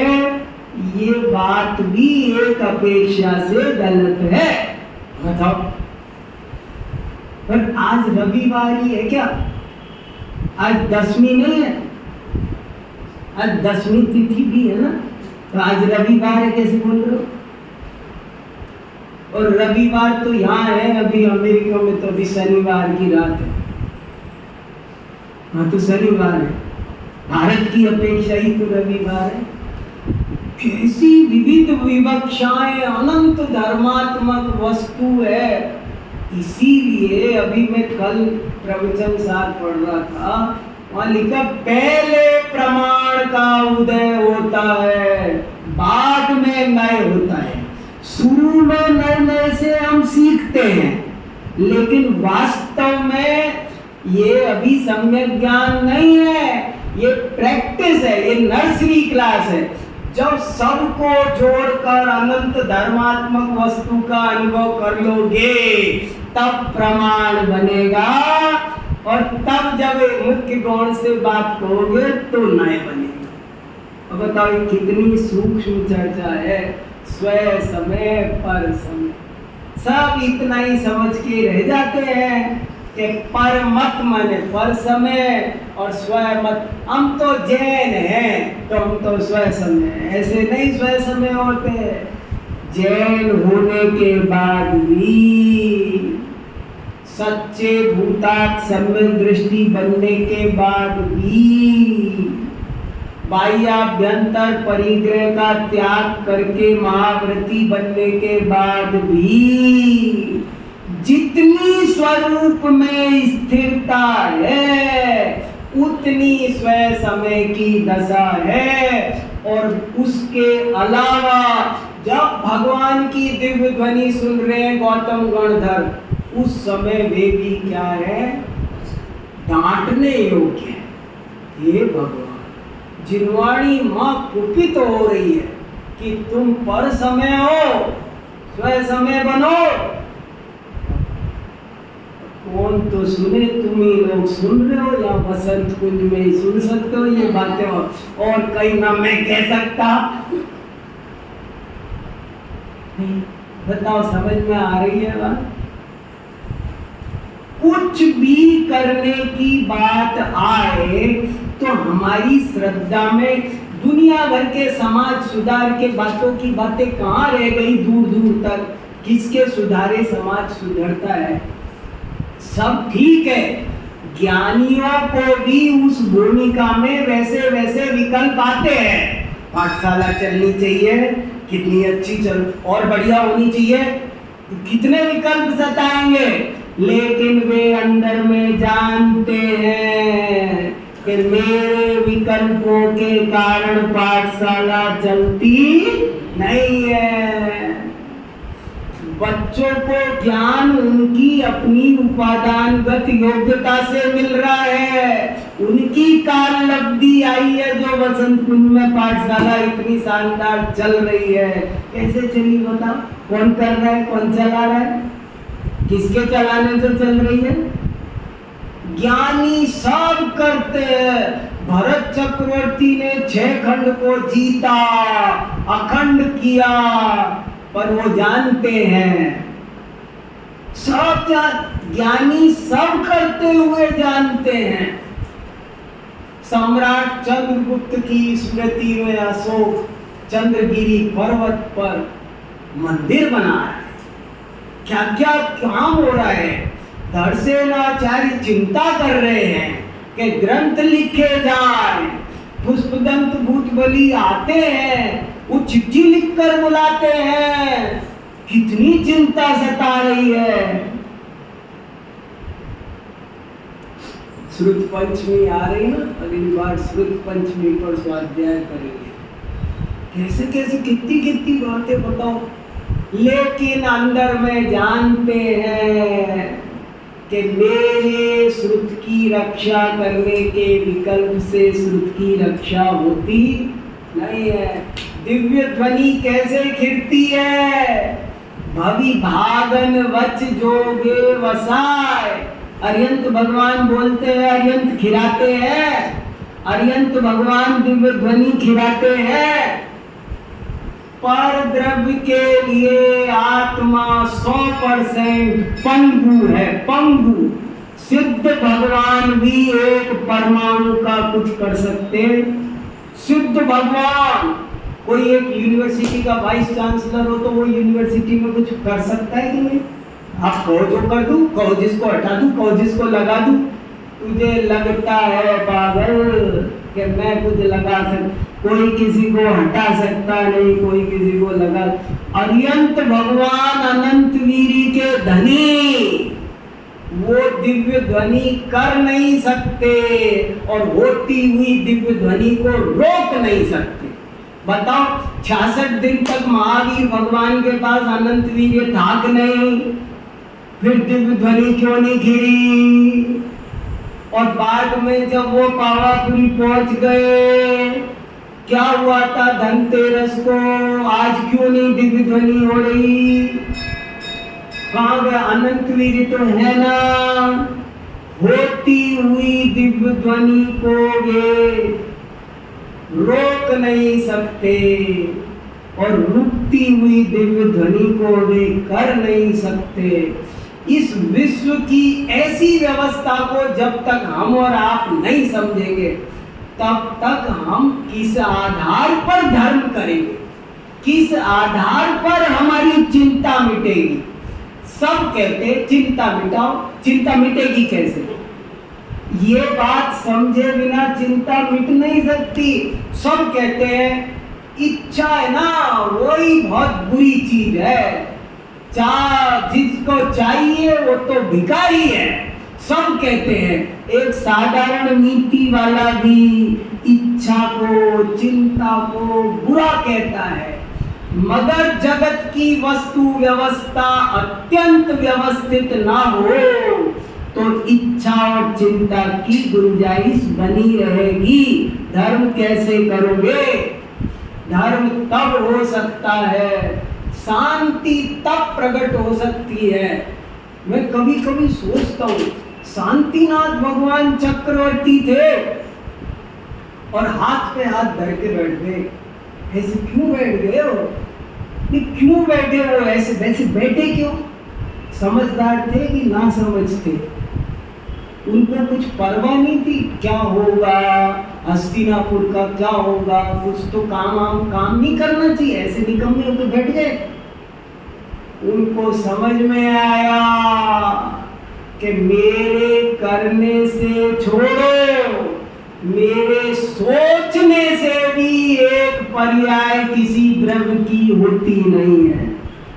ये बात भी एक अपेक्षा से गलत है। बताओ, पर आज रविवार ही है क्या? आज 10वीं नहीं है, आज 10वीं तिथि भी है ना, तो आज रविवार है कैसे बोल रहे हो? और रविवार तो यहाँ है, अभी अमेरिका में तो अभी शनिवार की रात है। हाँ तो शनिवार है, भारत की अपेक्षा ही तो रविवार है। कैसी विविध विवक्षाएं, अनंत धर्मात्मक वस्तु है। इसीलिए अभी मैं कल प्रवचन साथ पढ़ रहा था, वहां लिखा पहले प्रमाण का उदय होता है, बाद में नए होता है। शुरू में नए नए से हम सीखते हैं, लेकिन वास्तव में ये अभी सम्यक ज्ञान नहीं है, ये प्रैक्टिस है, ये नर्सरी क्लास है। जब सबको जोड़कर अनंत धर्मात्मक वस्तु का अनुभव कर लोगे तब प्रमाण बनेगा, और तब जब मुख्य गौण से बात करोगे तो नए बनेगा। अब बताओ कितनी सूक्ष्म चर्चा है। स्वयं समय पर समय, सब इतना ही समझ के रह जाते हैं कि पर मत माने पर समय और स्वयं मत। हम तो जैन हैं तो हम तो स्वयं समय, ऐसे नहीं स्वयं समय होते। जैन होने के बाद भी, सच्चे भूतात् सम्यक दृष्टि बनने के बाद भी, बाह्याभ्यंतर परिग्रह का त्याग करके महाव्रती बनने के बाद भी, जितनी स्वरूप में स्थिरता है उतनी स्वयं समय की दशा है। और उसके अलावा जब भगवान की दिव्य ध्वनि सुन रहे हैं गौतम गणधर, उस समय वे भी क्या है? डांटने योग्य है। हे भगवान, जिनवाणी माँ कुपित हो रही है कि तुम पर समय हो, स्वयं समय बनो। कौन तो सुने, तुम ही लोग सुन रहे हो, या बसंत कुंज में ही सुन सकते हो ये बातें, और कहीं ना मैं कह सकता। बताओ समझ में आ रही है बात? कुछ भी करने की बात आए तो हमारी श्रद्धा में दुनिया भर के समाज सुधार के बातों की बातें कहाँ रह गई दूर दूर तक। किसके सुधारे समाज सुधरता है? सब ठीक है, ज्ञानियों को भी उस भूमिका में वैसे वैसे विकल्प आते हैं। पाठशाला चलनी चाहिए, कितनी अच्छी चल, और बढ़िया होनी चाहिए, कितने विकल्प सताएंगे, लेकिन वे अंदर में जानते हैं कि मेरे विकल्प विकल्पों के कारण पाठशाला चलती नहीं है। बच्चों को ज्ञान उनकी अपनी उपादानगत योग्यता से मिल रहा है। उनकी काल लब्धि आई है जो बसंत कुंज में पाठशाला इतनी शानदार चल रही है। कैसे चली बताओ? कौन कर रहा है, कौन चला रहा है, किसके चलाने से चल रही है? ज्ञानी सब करते हैं। भरत चक्रवर्ती ने 6 खंड को जीता, अखंड किया, पर वो जानते हैं सब ज्ञानी सब करते हुए जानते हैं। सम्राट चंद्रगुप्त की स्मृति में अशोक चंद्रगिरी पर्वत पर मंदिर बना रहा है। क्या क्या काम हो रहा है। धड़सेनाचार्य चिंता कर रहे हैं कि ग्रंथ लिखे जाए। पुष्पदंत भूतबली आते हैं, वो चिट्ठी लिखकर बुलाते हैं। कितनी चिंता सता रही है। श्रुत पंचमी आ रही ना, अगली बार श्रुत पंचमी पर स्वाध्याय करेंगे। कैसे कैसे कितनी कितनी बातें बताओ। लेकिन अंदर में जानते हैं कि मेरे श्रुत की रक्षा करने के विकल्प से श्रुत की रक्षा होती नहीं है। दिव्य ध्वनि कैसे खिरती है? भवि भागन वच जोगे वसाय। अर्यंत भगवान बोलते हैं, अर्यंत खिलाते हैं। अर्यंत भगवान दिव्य ध्वनि खिलाते हैं। पर द्रव्य के लिए आत्मा 100% पंगु है, पंगु। सिद्ध भगवान भी एक परमाणु का कुछ कर सकते। सिद्ध भगवान, कोई एक यूनिवर्सिटी का वाइस चांसलर हो तो वो यूनिवर्सिटी में कुछ कर सकता है कि नहीं? आप कहो जो कर दूं, कहो जिसको हटा दूं, कहो जिसको लगा दूं। तुझे लगता है पागल कि मैं कुछ लगा सकता? कोई किसी को हटा सकता नहीं, कोई किसी को लगा। अरियंत भगवान अनंत वीरी के धनी, वो दिव्य ध्वनि कर नहीं सकते और होती हुई दिव्य ध्वनि को रोक नहीं सकते। बताओ, 66 दिन तक महावीर भगवान के पास अनंत वीर्य था कि नहीं? फिर दिव्य ध्वनि क्यों नहीं घिरी? और बाद में जब वो पावापुरी पहुंच गए, क्या हुआ था धनतेरस को? आज क्यों नहीं दिव्य ध्वनि हो रही? कहाँ गया? अनंत वीर्य तो है ना। होती हुई दिव्य ध्वनि को वे रोक नहीं सकते और रुकती हुई दिव्य ध्वनि को वे कर नहीं सकते। इस विश्व की ऐसी व्यवस्था को जब तक हम और आप नहीं समझेंगे, तब तक हम किस आधार पर धर्म करेंगे, किस आधार पर हमारी चिंता मिटेगी? सब कहते चिंता मिटाओ, चिंता मिटेगी कैसे? ये बात समझे बिना चिंता मिट नहीं सकती। सब कहते हैं इच्छा है ना, वही बहुत बुरी चीज है। जिसको चाहिए वो तो भिखारी है, सब कहते हैं। एक साधारण नीति वाला भी इच्छा को, चिंता को बुरा कहता है। मगर जगत की वस्तु व्यवस्था अत्यंत व्यवस्थित ना हो तो इच्छा और चिंता की गुंजाइश बनी रहेगी। धर्म कैसे करोगे? धर्म तब हो सकता है, शांति तब प्रकट हो सकती है। मैं कभी कभी सोचता हूँ, शांतिनाथ भगवान चक्रवर्ती थे और हाथ पे हाथ धर के बैठ गए। ऐसे क्यों बैठ गए हो? नहीं, क्यों बैठे हो? ऐसे वैसे बैठे क्यों? समझदार थे कि ना समझते? उनको कुछ परवाह नहीं थी क्या होगा, हस्तिनापुर का क्या होगा, कुछ तो काम नहीं करना चाहिए, ऐसे निकम्मे होकर बैठ गए। उनको समझ में आया कि मेरे करने से छोड़ो, मेरे सोचने से भी एक पर्याय किसी द्रव्य की होती नहीं है।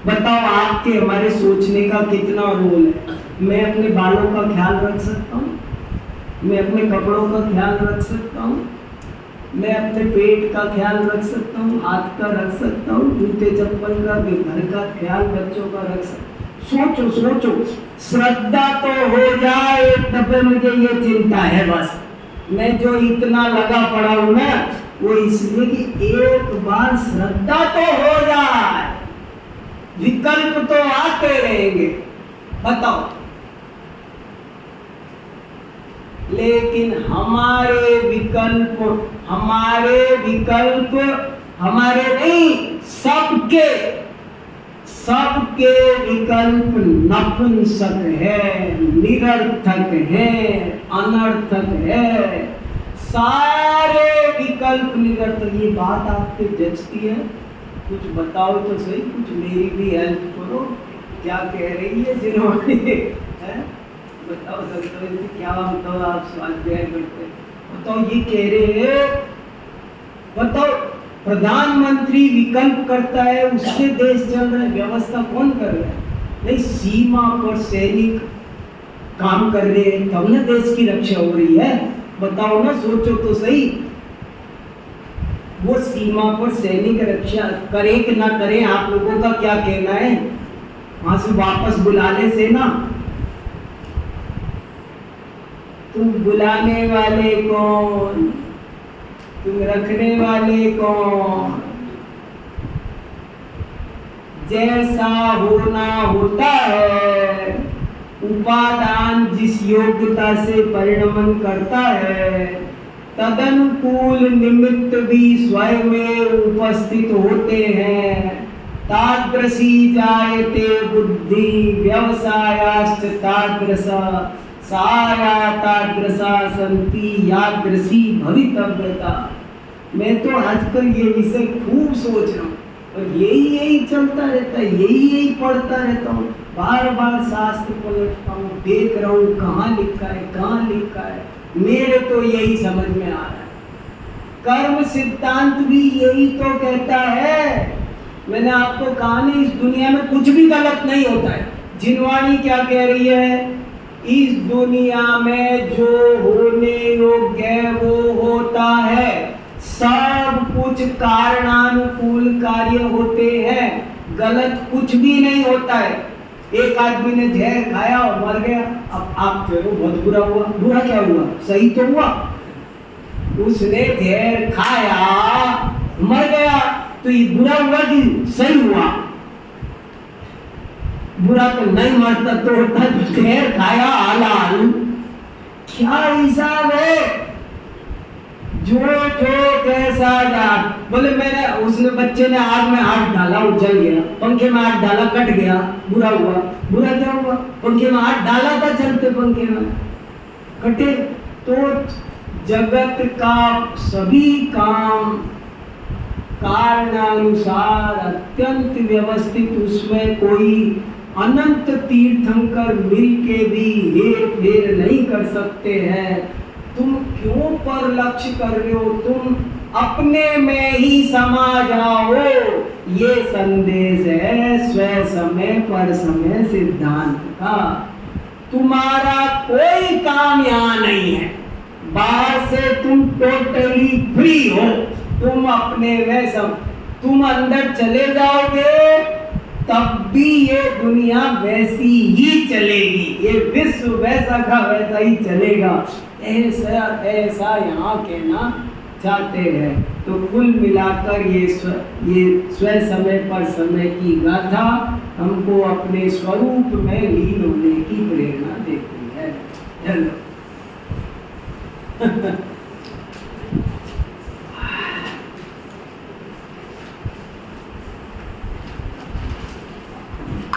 बताओ, आपके हमारे सोचने का कितना रोल है? मैं अपने बालों का ख्याल रख सकता हूँ, मैं अपने कपड़ों का ख्याल रख सकता हूँ, मैं अपने पेट का ख्याल रख सकता हूँ, हाथ का रख सकता हूँ, जूते चप्पल का, घर का ख्याल, बच्चों का रख सकता हूँ। सोचो सोचो, श्रद्धा तो हो जाए तब मुझे ये चिंता है बस। मैं जो इतना लगा पड़ा हूँ ना, वो इसलिए कि एक बार श्रद्धा तो हो जाए, विकल्प तो आते रहेंगे, बताओ। लेकिन हमारे विकल्प हमारे नहीं, सबके विकल्प नपुंसक है, निरर्थक है, अनर्थक है। सारे विकल्प निरर्थक। ये बात आपके जचती है? कुछ बताओ तो सही, कुछ मेरी भी हेल्प करो। क्या कह रही है जिन्होंने बताओ संतोष जी, क्या बताओ आप स्वाध्याय करते, बताओ ये कह रहे हैं, बताओ प्रधानमंत्री विकल्प करता है, उससे देश चल रहा है, व्यवस्था कौन कर रहा है? नहीं, सीमा पर सैनिक काम कर रहे हैं, तब ना देश की रक्षा हो रही है। बताओ ना, सोचो तो सही। वो सीमा पर सैनिक रक्षा करें कि ना करें, आप लोगों का क्या कहना है? वहां से वापस बुला ले सेना। तुम बुलाने वाले कौन, तुम रखने वाले कौन? जैसा होना होता है, उपादान जिस योग्यता से परिणमन करता है, तदनुकूल निमित्त भी स्वयं में उपस्थित होते हैं। तादृशी जायते बुद्धि व्यवसायाश्च तादृशा सारा तादृशा संति यादृशी भवितव्यता। मैं तो आजकल ये विषय खूब सोच रहा हूँ और यही चलता रहता है, यही पढ़ता रहता हूँ, बार बार शास्त्र पलटता हूँ, देख रहा हूँ कहाँ लिखा है। मेरे तो यही समझ में आ रहा है, कर्म सिद्धांत भी यही तो कहता है। मैंने आपको कहा नहीं, इस दुनिया में कुछ भी गलत नहीं होता है। जिनवाणी क्या कह रही है? इस दुनिया में जो होने योग्य है वो होता है, सब कुछ कारणानुकूल कार्य होते हैं, गलत कुछ भी नहीं होता है। एक आदमी ने जहर खाया और मर गया, अब आप कह रहे हो बहुत बुरा हुआ। बुरा क्या हुआ? सही तो हुआ। उसने जहर खाया, मर गया, तो ये बुरा हुआ कि सही हुआ? बुरा तो नहीं मरता तो होता, जहर खाया हलाल। क्या हिसाब है? जो कैसा जात बोले, मैंने उसने बच्चे ने आग में हाथ डाला, वो जल गया, पंखे में हाथ डाला, कट गया, बुरा हुआ। बुरा क्या हुआ? पंखे में हाथ डाला था, चलते पंखे में कटे। तो जगत का सभी काम कारणानुसार अत्यंत व्यवस्थित, उसमें कोई अनंत तीर्थंकर मिल के भी हेर फेर नहीं कर सकते हैं। तुम क्यों पर लक्ष्य कर रहे हो? तुम अपने में ही समा जाओ। ये संदेश है स्व समय पर समय सिद्धांत का। तुम्हारा कोई काम यहाँ नहीं है, बाहर से तुम टोटली फ्री हो। तुम अपने में सब, तुम अंदर चले जाओगे तब भी ये दुनिया वैसी ही चलेगी, ये विश्व वैसा का वैसा ही चलेगा। ऐसा यहाँ कहना चाहते हैं। तो कुल मिलाकर ये स्व समय पर समय की गाथा हमको अपने स्वरूप में लीन होने की प्रेरणा देती है। चलो